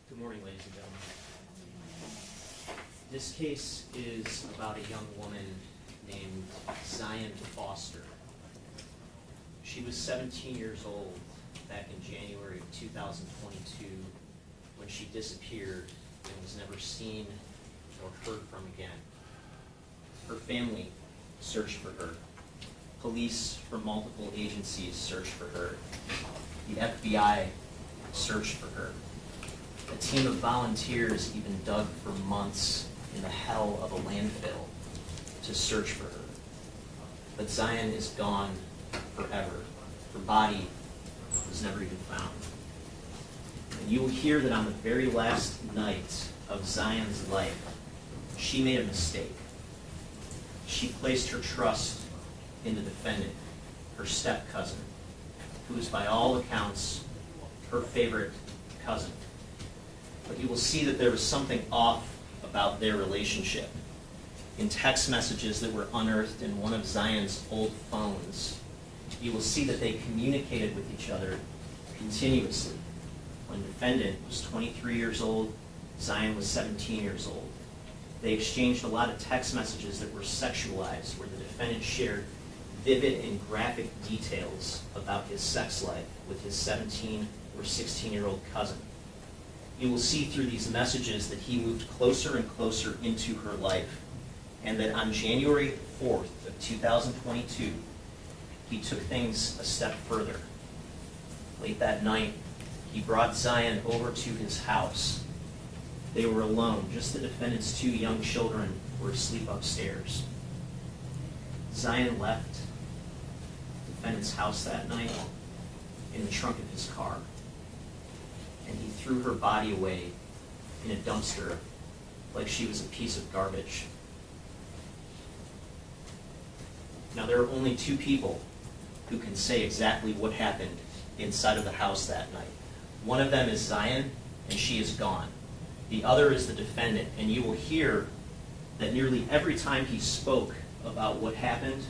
Good morning, ladies and gentlemen. This case is about a young woman named Zion Foster. She was 17 years old back in January of 2022 when she disappeared and was never seen or heard from again. Her family searched for her. Police from multiple agencies searched for her. The FBI searched for her. A team of volunteers even dug for months in the hell of a landfill to search for her. But Zion is gone forever. Her body was never even found. And you will hear that on the very last night of Zion's life, she made a mistake. She placed her trust in the defendant, her step-cousin, who is by all accounts her favorite cousin. But you will see that there was something off about their relationship. In text messages that were unearthed in one of Zion's old phones, you will see that they communicated with each other continuously. When the defendant was 23 years old, Zion was 17 years old. They exchanged a lot of text messages that were sexualized, where the defendant shared vivid and graphic details about his sex life with his 17 or 16-year-old cousin. You will see through these messages that he moved closer and closer into her life, and that on January 4th of 2022, he took things a step further. Late that night, he brought Zion over to his house. They were alone. Just the defendant's two young children were asleep upstairs. Zion left the defendant's house that night in the trunk of his car, and he threw her body away in a dumpster like she was a piece of garbage. Now, there are only two people who can say exactly what happened inside of the house that night. One of them is Zion, and she is gone. The other is the defendant, and you will hear that nearly every time he spoke about what happened,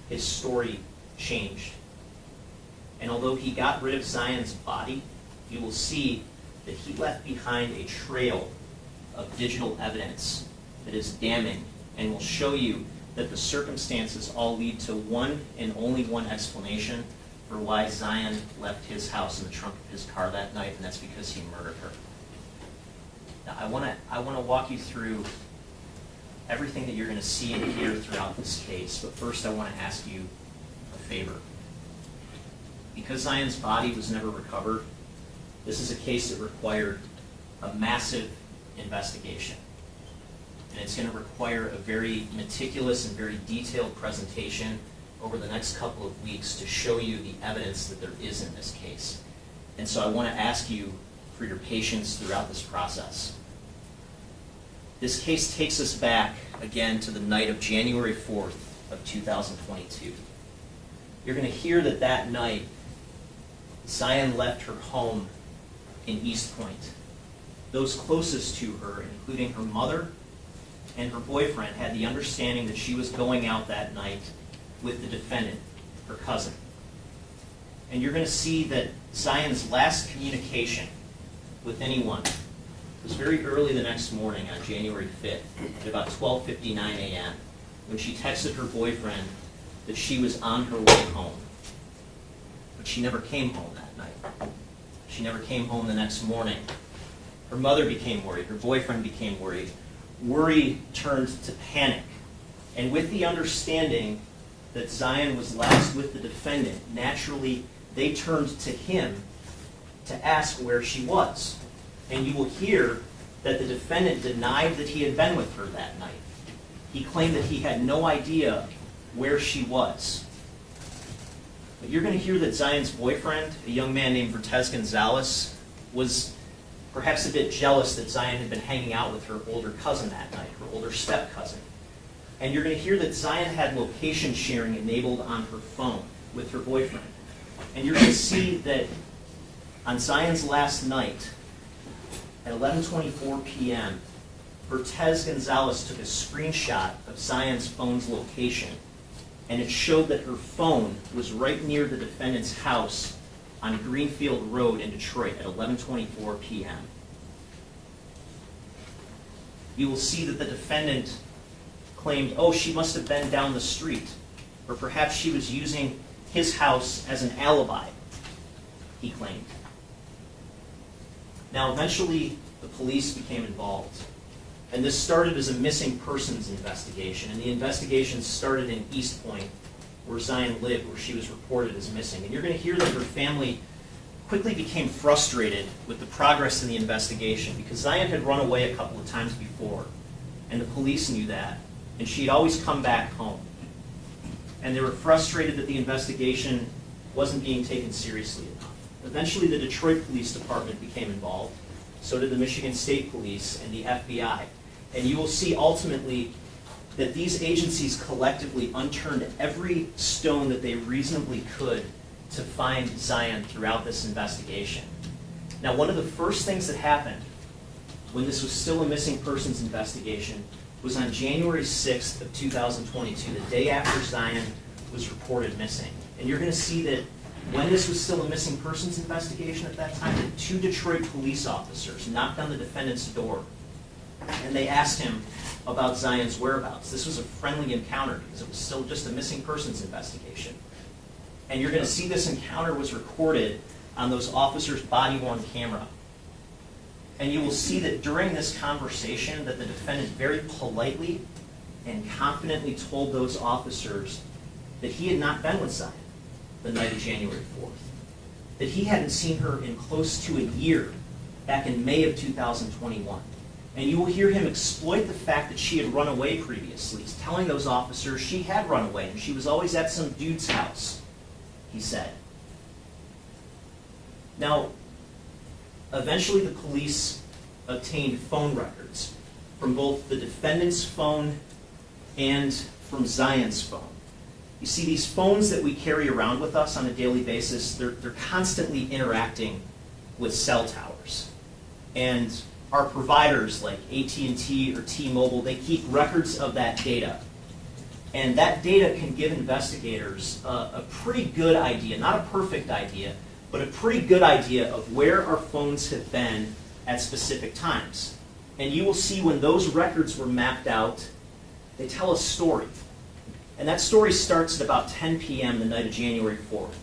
his story changed. And although he got rid of Zion's body, you will see that he left behind a trail of digital evidence that is damning and will show you that the circumstances all lead to one and only one explanation for why Zion left his house in the trunk of his car that night, and that's because he murdered her. Now, I want to walk you through everything that you're going to see and hear throughout this case, but first I want to ask you a favor. Because Zion's body was never recovered, this is a case that required a massive investigation. And it's going to require a very meticulous and very detailed presentation over the next couple of weeks to show you the evidence that there is in this case. And so I want to ask you for your patience throughout this process. This case takes us back again to the night of January 4th of 2022. You're going to hear that that night, Zion left her home in East Point. Those closest to her, including her mother and her boyfriend, had the understanding that she was going out that night with the defendant, her cousin. And you're going to see that Zion's last communication with anyone was very early the next morning on January 5th at about 12:59 a.m. when she texted her boyfriend that she was on her way home. But she never came home that night. She never came home the next morning. Her mother became worried. Her boyfriend became worried. Worry turned to panic. And with the understanding that Zion was last with the defendant, naturally they turned to him to ask where she was. And you will hear that the defendant denied that he had been with her that night. He claimed that he had no idea where she was. But you're going to hear that Zion's boyfriend, a young man named Vertez Gonzalez, was perhaps a bit jealous that Zion had been hanging out with her older cousin that night, her older step-cousin. And you're going to hear that Zion had location sharing enabled on her phone with her boyfriend. And you're going to see that on Zion's last night, at 11:24 p.m., Vertez Gonzalez took a screenshot of Zion's phone's location, and it showed that her phone was right near the defendant's house on Greenfield Road in Detroit at 11:24 p.m. you will see that the defendant claimed, oh, she must have been down the street, or perhaps she was using his house as an alibi, he claimed. Now, eventually, the police became involved. And this started as a missing persons investigation. And the investigation started in East Point, where Zion lived, where she was reported as missing. And you're going to hear that her family quickly became frustrated with the progress in the investigation because Zion had run away a couple of times before. And the police knew that. And she had always come back home. And they were frustrated that the investigation wasn't being taken seriously enough. Eventually, the Detroit Police Department became involved. So did the Michigan State Police and the FBI. And you will see ultimately that these agencies collectively unturned every stone that they reasonably could to find Zion throughout this investigation. Now, one of the first things that happened when this was still a missing persons investigation was on January 6th of 2022, the day after Zion was reported missing. And you're going to see that when this was still a missing persons investigation at that time, that 2 Detroit police officers knocked on the defendant's door and they asked him about Zion's whereabouts. This was a friendly encounter because it was still just a missing persons investigation. And you're going to see this encounter was recorded on those officers' body-worn camera. And you will see that during this conversation that the defendant very politely and confidently told those officers that he had not been with Zion the night of January 4th. That he hadn't seen her in close to a year back in May of 2021. And you will hear him exploit the fact that she had run away previously. He's telling those officers she had run away and she was always at some dude's house, he said. Now, eventually the police obtained phone records from both the defendant's phone and from Zion's phone. You see, these phones that we carry around with us on a daily basis, they're constantly interacting with cell towers. And our providers like AT&T or T-Mobile, they keep records of that data. And that data can give investigators a pretty good idea, not a perfect idea, but a pretty good idea of where our phones have been at specific times. And you will see when those records were mapped out, they tell a story. And that story starts at about 10 p.m. the night of January 4th.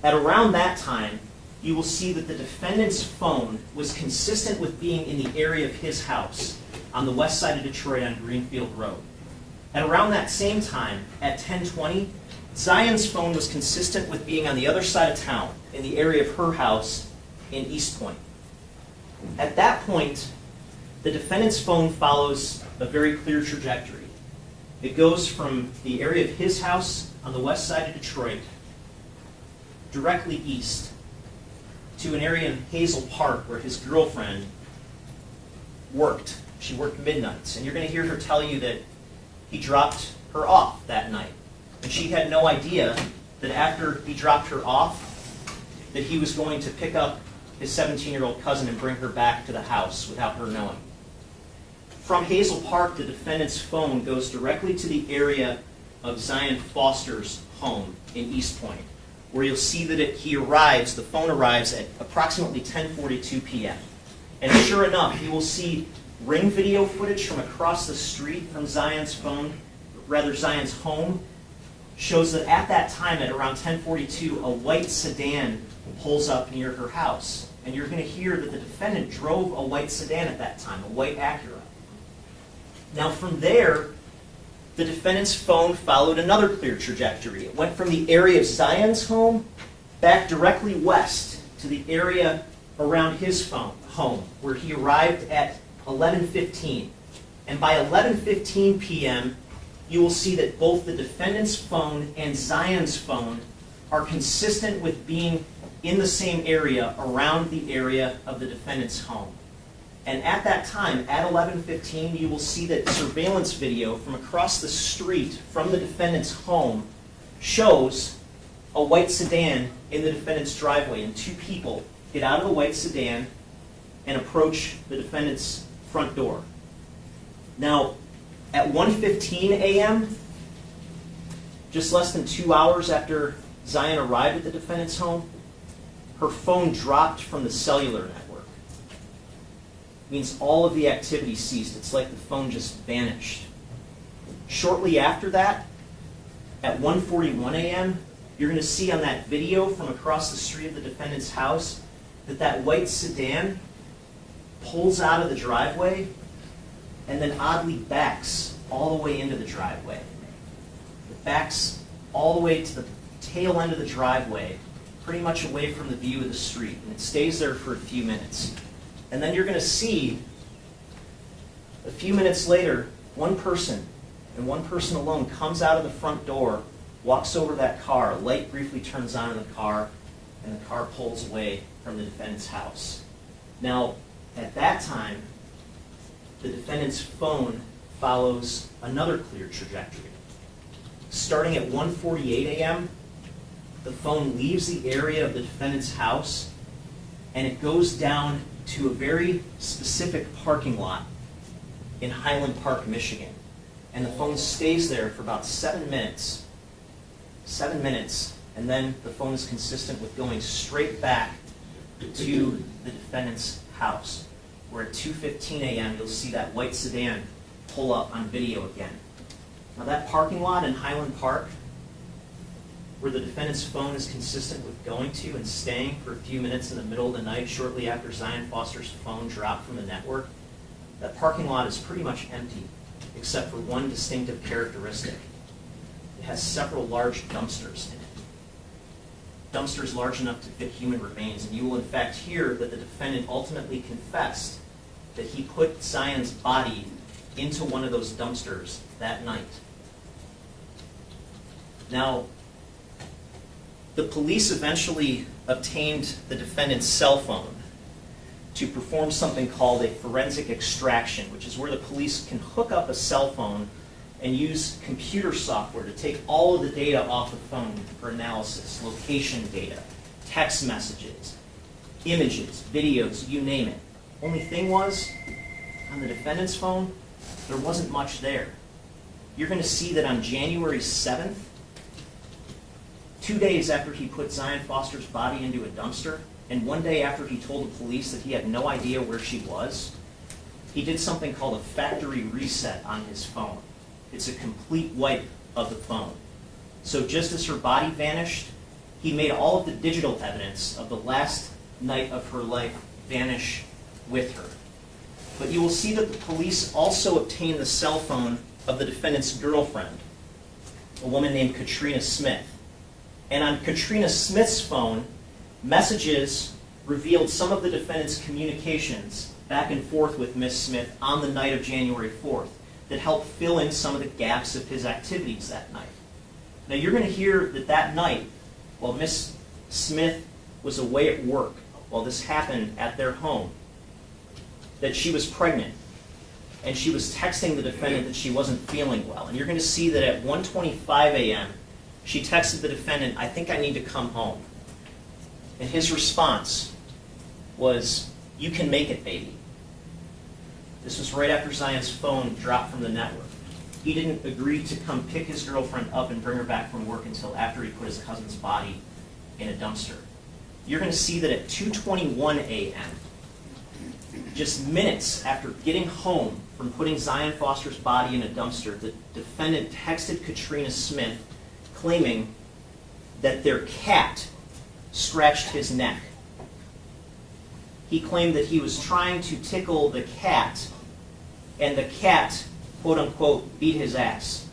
At around that time, you will see that the defendant's phone was consistent with being in the area of his house on the west side of Detroit on Greenfield Road. At around that same time, at 10:20, Zion's phone was consistent with being on the other side of town in the area of her house in East Point. At that point, the defendant's phone follows a very clear trajectory. It goes from the area of his house on the west side of Detroit directly east to an area in Hazel Park where his girlfriend worked. She worked midnights. And you're going to hear her tell you that he dropped her off that night. And she had no idea that after he dropped her off, that he was going to pick up his 17-year-old cousin and bring her back to the house without her knowing. From Hazel Park, the defendant's phone goes directly to the area of Zion Foster's home in East Point, where you'll see that the phone arrives at approximately 10:42 p.m. And sure enough, you will see ring video footage from across the street from Zion's home, shows that at that time, at around 10:42, a white sedan pulls up near her house. And you're going to hear that the defendant drove a white sedan at that time, a white Acura. Now from there, the defendant's phone followed another clear trajectory. It went from the area of Zion's home back directly west to the area around his home, where he arrived at 11:15. And by 11:15 p.m., you will see that both the defendant's phone and Zion's phone are consistent with being in the same area around the area of the defendant's home. And at that time, at 11:15, you will see that surveillance video from across the street from the defendant's home shows a white sedan in the defendant's driveway, and 2 people get out of the white sedan and approach the defendant's front door. Now, at 1:15 a.m., just less than 2 hours after Zion arrived at the defendant's home, her phone dropped from the cellular network. means all of the activity ceased. It's like the phone just vanished. Shortly after that, at 1:41 a.m., you're going to see on that video from across the street of the defendant's house that that white sedan pulls out of the driveway and then oddly backs all the way into the driveway. It backs all the way to the tail end of the driveway, pretty much away from the view of the street, and it stays there for a few minutes. And then you're going to see, a few minutes later, one person, and one person alone, comes out of the front door, walks over to that car, a light briefly turns on in the car, and the car pulls away from the defendant's house. Now, at that time, the defendant's phone follows another clear trajectory. Starting at 1:48 a.m., the phone leaves the area of the defendant's house, and it goes down to a very specific parking lot in Highland Park, Michigan. And the phone stays there for about 7 minutes. 7 minutes, and then the phone is consistent with going straight back to the defendant's house, where at 2:15 a.m. you'll see that white sedan pull up on video again. Now that parking lot in Highland Park, where the defendant's phone is consistent with going to and staying for a few minutes in the middle of the night shortly after Zion Foster's phone dropped from the network, that parking lot is pretty much empty, except for one distinctive characteristic. It has several large dumpsters in it. Dumpsters large enough to fit human remains, and you will in fact hear that the defendant ultimately confessed that he put Zion's body into one of those dumpsters that night. Now, the police eventually obtained the defendant's cell phone to perform something called a forensic extraction, which is where the police can hook up a cell phone and use computer software to take all of the data off the phone for analysis, location data, text messages, images, videos, you name it. Only thing was, on the defendant's phone, there wasn't much there. You're going to see that on January 7th, 2 days after he put Zion Foster's body into a dumpster, and 1 day after he told the police that he had no idea where she was, he did something called a factory reset on his phone. It's a complete wipe of the phone. So just as her body vanished, he made all of the digital evidence of the last night of her life vanish with her. But you will see that the police also obtained the cell phone of the defendant's girlfriend, a woman named Katrina Smith. And on Katrina Smith's phone, messages revealed some of the defendant's communications back and forth with Miss Smith on the night of January 4th that helped fill in some of the gaps of his activities that night. Now you're going to hear that that night, while Miss Smith was away at work, while this happened at their home, that she was pregnant, and she was texting the defendant that she wasn't feeling well. And you're going to see that at 1:25 a.m., she texted the defendant, "I think I need to come home." And his response was, "You can make it, baby." This was right after Zion's phone dropped from the network. He didn't agree to come pick his girlfriend up and bring her back from work until after he put his cousin's body in a dumpster. You're going to see that at 2:21 a.m., just minutes after getting home from putting Zion Foster's body in a dumpster, the defendant texted Katrina Smith claiming that their cat scratched his neck. He claimed that he was trying to tickle the cat, and the cat, quote unquote, beat his ass.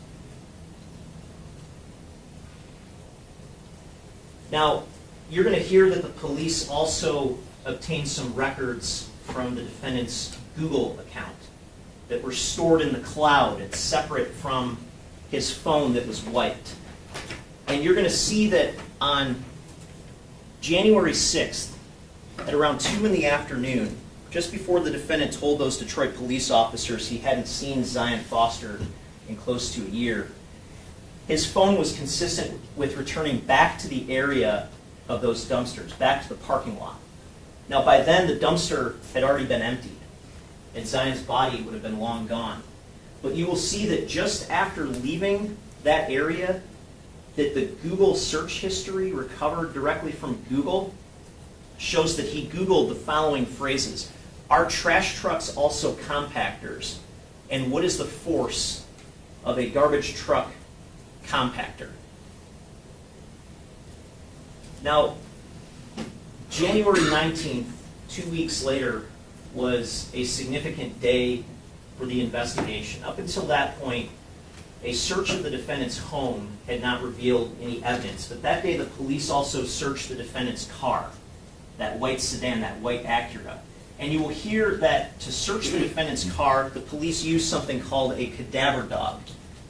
Now, you're going to hear that the police also obtained some records from the defendant's Google account that were stored in the cloud and separate from his phone that was wiped. And you're going to see that on January 6th, at around 2 in the afternoon, just before the defendant told those Detroit police officers he hadn't seen Zion Foster in close to a year, his phone was consistent with returning back to the area of those dumpsters, back to the parking lot. Now, by then, the dumpster had already been emptied, and Zion's body would have been long gone. But you will see that just after leaving that area, that the Google search history recovered directly from Google shows that he Googled the following phrases: Are trash trucks also compactors? And what is the force of a garbage truck compactor? Now, January 19th, 2 weeks later, was a significant day for the investigation. Up until that point, a search of the defendant's home had not revealed any evidence, but that day the police also searched the defendant's car, that white sedan, that white Acura. And you will hear that to search the defendant's car, the police used something called a cadaver dog,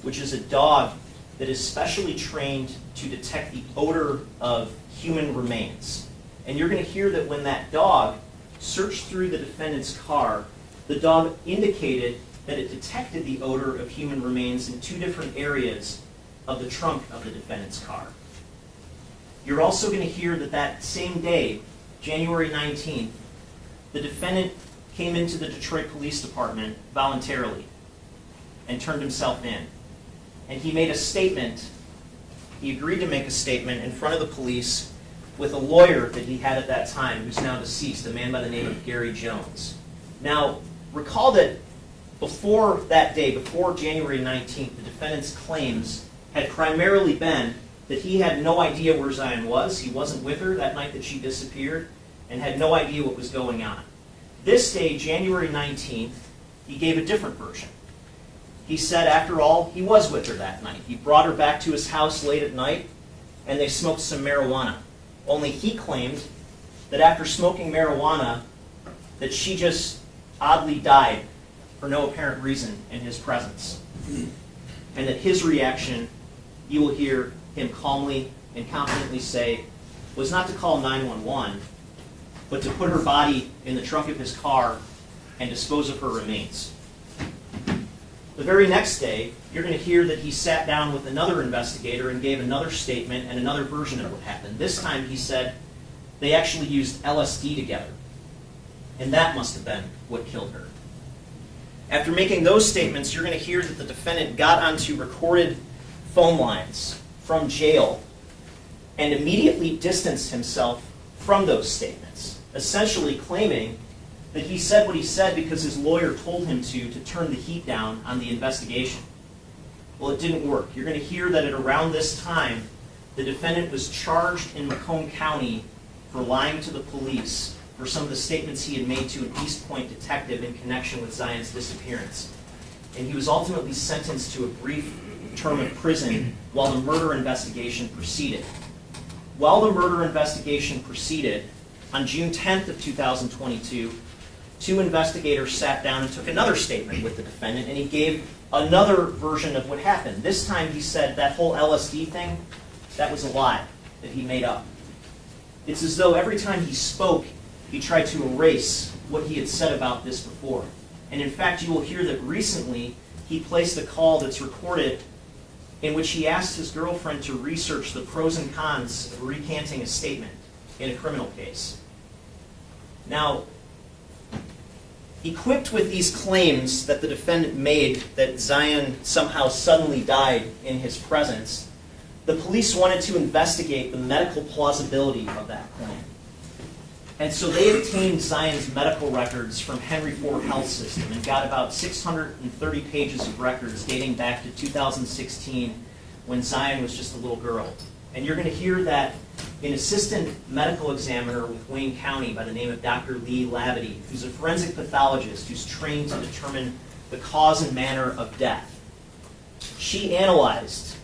which is a dog that is specially trained to detect the odor of human remains. And you're going to hear that when that dog searched through the defendant's car, the dog indicated that it detected the odor of human remains in 2 different areas of the trunk of the defendant's car. You're also going to hear that that same day, January 19th, the defendant came into the Detroit Police Department voluntarily and turned himself in. And he made a statement, he agreed to make a statement in front of the police with a lawyer that he had at that time, who's now deceased, a man by the name of Gary Jones. Now, recall that before that day, before January 19th, the defendant's claims had primarily been that he had no idea where Zion was, he wasn't with her that night that she disappeared, and had no idea what was going on. This day, January 19th, he gave a different version. He said, after all, he was with her that night. He brought her back to his house late at night, and they smoked some marijuana. Only he claimed that after smoking marijuana, that she just oddly died for no apparent reason in his presence. And that his reaction, you will hear him calmly and confidently say, was not to call 911, but to put her body in the trunk of his car and dispose of her remains. The very next day, you're going to hear that he sat down with another investigator and gave another statement and another version of what happened. This time he said they actually used LSD together, and that must have been what killed her. After making those statements, you're going to hear that the defendant got onto recorded phone lines from jail and immediately distanced himself from those statements, essentially claiming that he said what he said because his lawyer told him to turn the heat down on the investigation. Well, it didn't work. You're going to hear that at around this time, the defendant was charged in Macomb County for lying to the police for some of the statements he had made to an East Point detective in connection with Zion's disappearance. And he was ultimately sentenced to a brief term of prison while the murder investigation proceeded. While the murder investigation proceeded, on June 10th of 2022, 2 investigators sat down and took another statement with the defendant, and he gave another version of what happened. This time he said that whole LSD thing, that was a lie that he made up. It's as though every time he spoke, he tried to erase what he had said about this before. And in fact, you will hear that recently he placed a call that's recorded in which he asked his girlfriend to research the pros and cons of recanting a statement in a criminal case. Now, equipped with these claims that the defendant made that Zion somehow suddenly died in his presence, the police wanted to investigate the medical plausibility of that claim. And so they obtained Zion's medical records from Henry Ford Health System and got about 630 pages of records dating back to 2016 when Zion was just a little girl. And you're going to hear that an assistant medical examiner with Wayne County by the name of Dr. Lee Lavity, who's a forensic pathologist who's trained to determine the cause and manner of death, she analyzed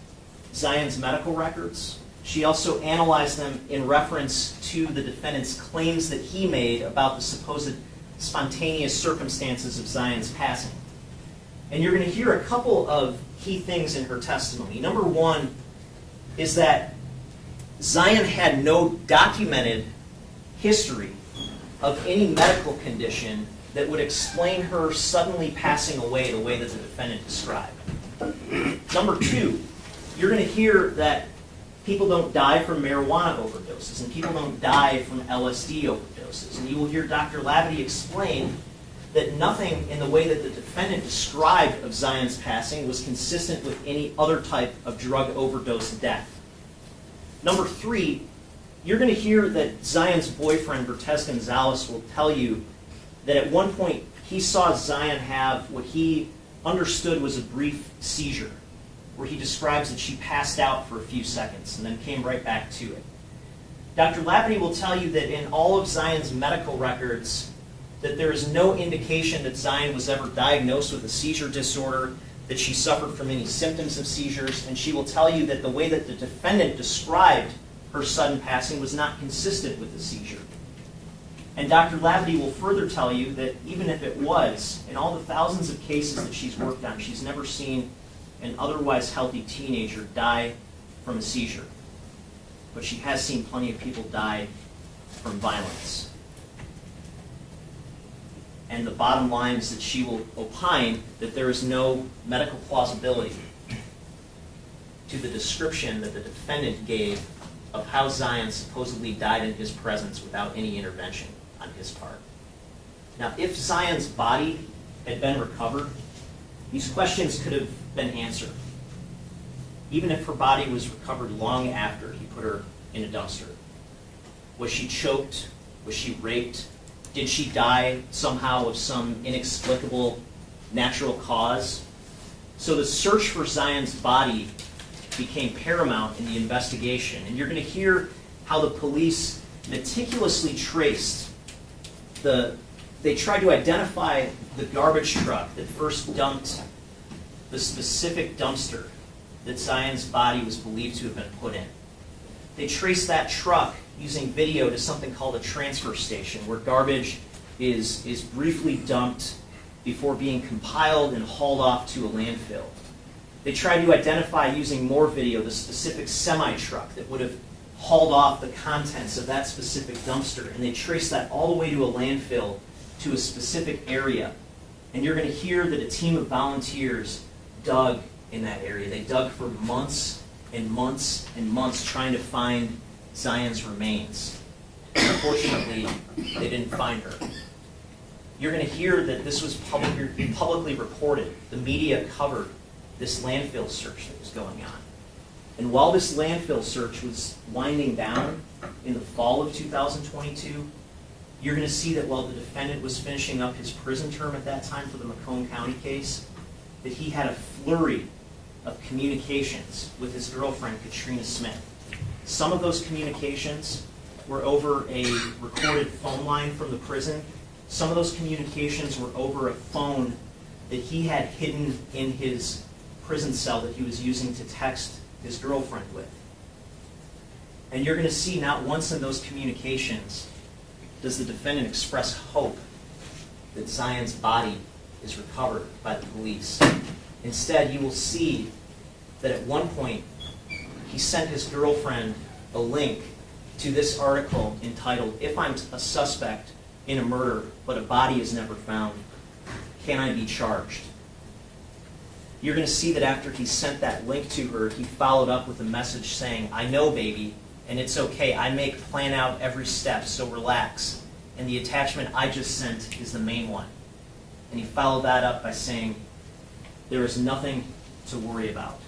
Zion's medical records. She also analyzed them in reference to the defendant's claims that he made about the supposed spontaneous circumstances of Zion's passing. And you're going to hear a couple of key things in her testimony. Number one is that Zion had no documented history of any medical condition that would explain her suddenly passing away the way that the defendant described. Number two, you're going to hear that people don't die from marijuana overdoses, and people don't die from LSD overdoses. And you will hear Dr. Lavity explain that nothing in the way that the defendant described of Zion's passing was consistent with any other type of drug overdose death. Number three, you're going to hear that Zion's boyfriend, Bertez Gonzalez, will tell you that at one point he saw Zion have what he understood was a brief seizure, where he describes that she passed out for a few seconds and then came right back to it. Dr. Labadie will tell you that in all of Zion's medical records, that there is no indication that Zion was ever diagnosed with a seizure disorder, that she suffered from any symptoms of seizures, and she will tell you that the way that the defendant described her sudden passing was not consistent with the seizure. And Dr. Labadie will further tell you that even if it was, in all the thousands of cases that she's worked on, she's never seen an otherwise healthy teenager die from a seizure. But she has seen plenty of people die from violence. And the bottom line is that she will opine that there is no medical plausibility to the description that the defendant gave of how Zion supposedly died in his presence without any intervention on his part. Now, if Zion's body had been recovered, these questions could have been answered. Even if her body was recovered long after he put her in a dumpster. Was she choked? Was she raped? Did she die somehow of some inexplicable natural cause? So the search for Zion's body became paramount in the investigation. And you're going to hear how the police meticulously traced they tried to identify the garbage truck that first dumped the specific dumpster that Zion's body was believed to have been put in. They traced that truck using video to something called a transfer station, where garbage is briefly dumped before being compiled and hauled off to a landfill. They tried to identify, using more video, the specific semi-truck that would have hauled off the contents of that specific dumpster, and they traced that all the way to a landfill to a specific area. And you're going to hear that a team of volunteers dug in that area. They dug for months and months and months trying to find Zion's remains. And unfortunately, they didn't find her. You're going to hear that this was publicly reported. The media covered this landfill search that was going on. And while this landfill search was winding down in the fall of 2022, you're going to see that while the defendant was finishing up his prison term at that time for the Macomb County case, that he had a flurry of communications with his girlfriend, Katrina Smith. Some of those communications were over a recorded phone line from the prison. Some of those communications were over a phone that he had hidden in his prison cell that he was using to text his girlfriend with. And you're going to see not once in those communications does the defendant express hope that Zion's body is recovered by the police. Instead, you will see that at one point he sent his girlfriend a link to this article entitled, "If I'm a suspect in a murder but a body is never found, can I be charged?" You're going to see that after he sent that link to her, he followed up with a message saying, "I know, baby, and it's okay. I plan out every step, so relax. And the attachment I just sent is the main one." And he followed that up by saying, "There is nothing to worry about."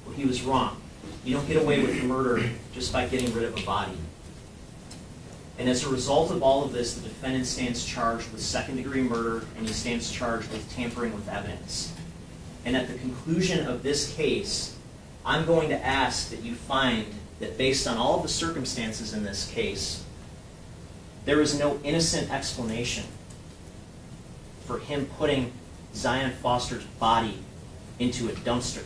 Well, he was wrong. You don't get away with murder just by getting rid of a body. And as a result of all of this, the defendant stands charged with second-degree murder, and he stands charged with tampering with evidence. And at the conclusion of this case, I'm going to ask that you find that based on all of the circumstances in this case, there is no innocent explanation for him putting Zion Foster's body into a dumpster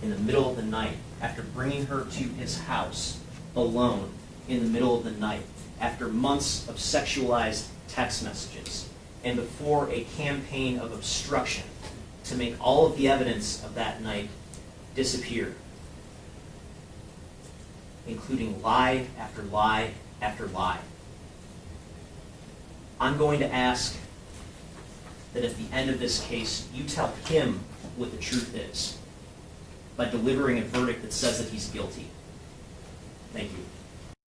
in the middle of the night after bringing her to his house alone in the middle of the night, after months of sexualized text messages, and before a campaign of obstruction to make all of the evidence of that night disappear, including lie after lie after lie. I'm going to ask that at the end of this case, you tell him what the truth is by delivering a verdict that says that he's guilty. Thank you.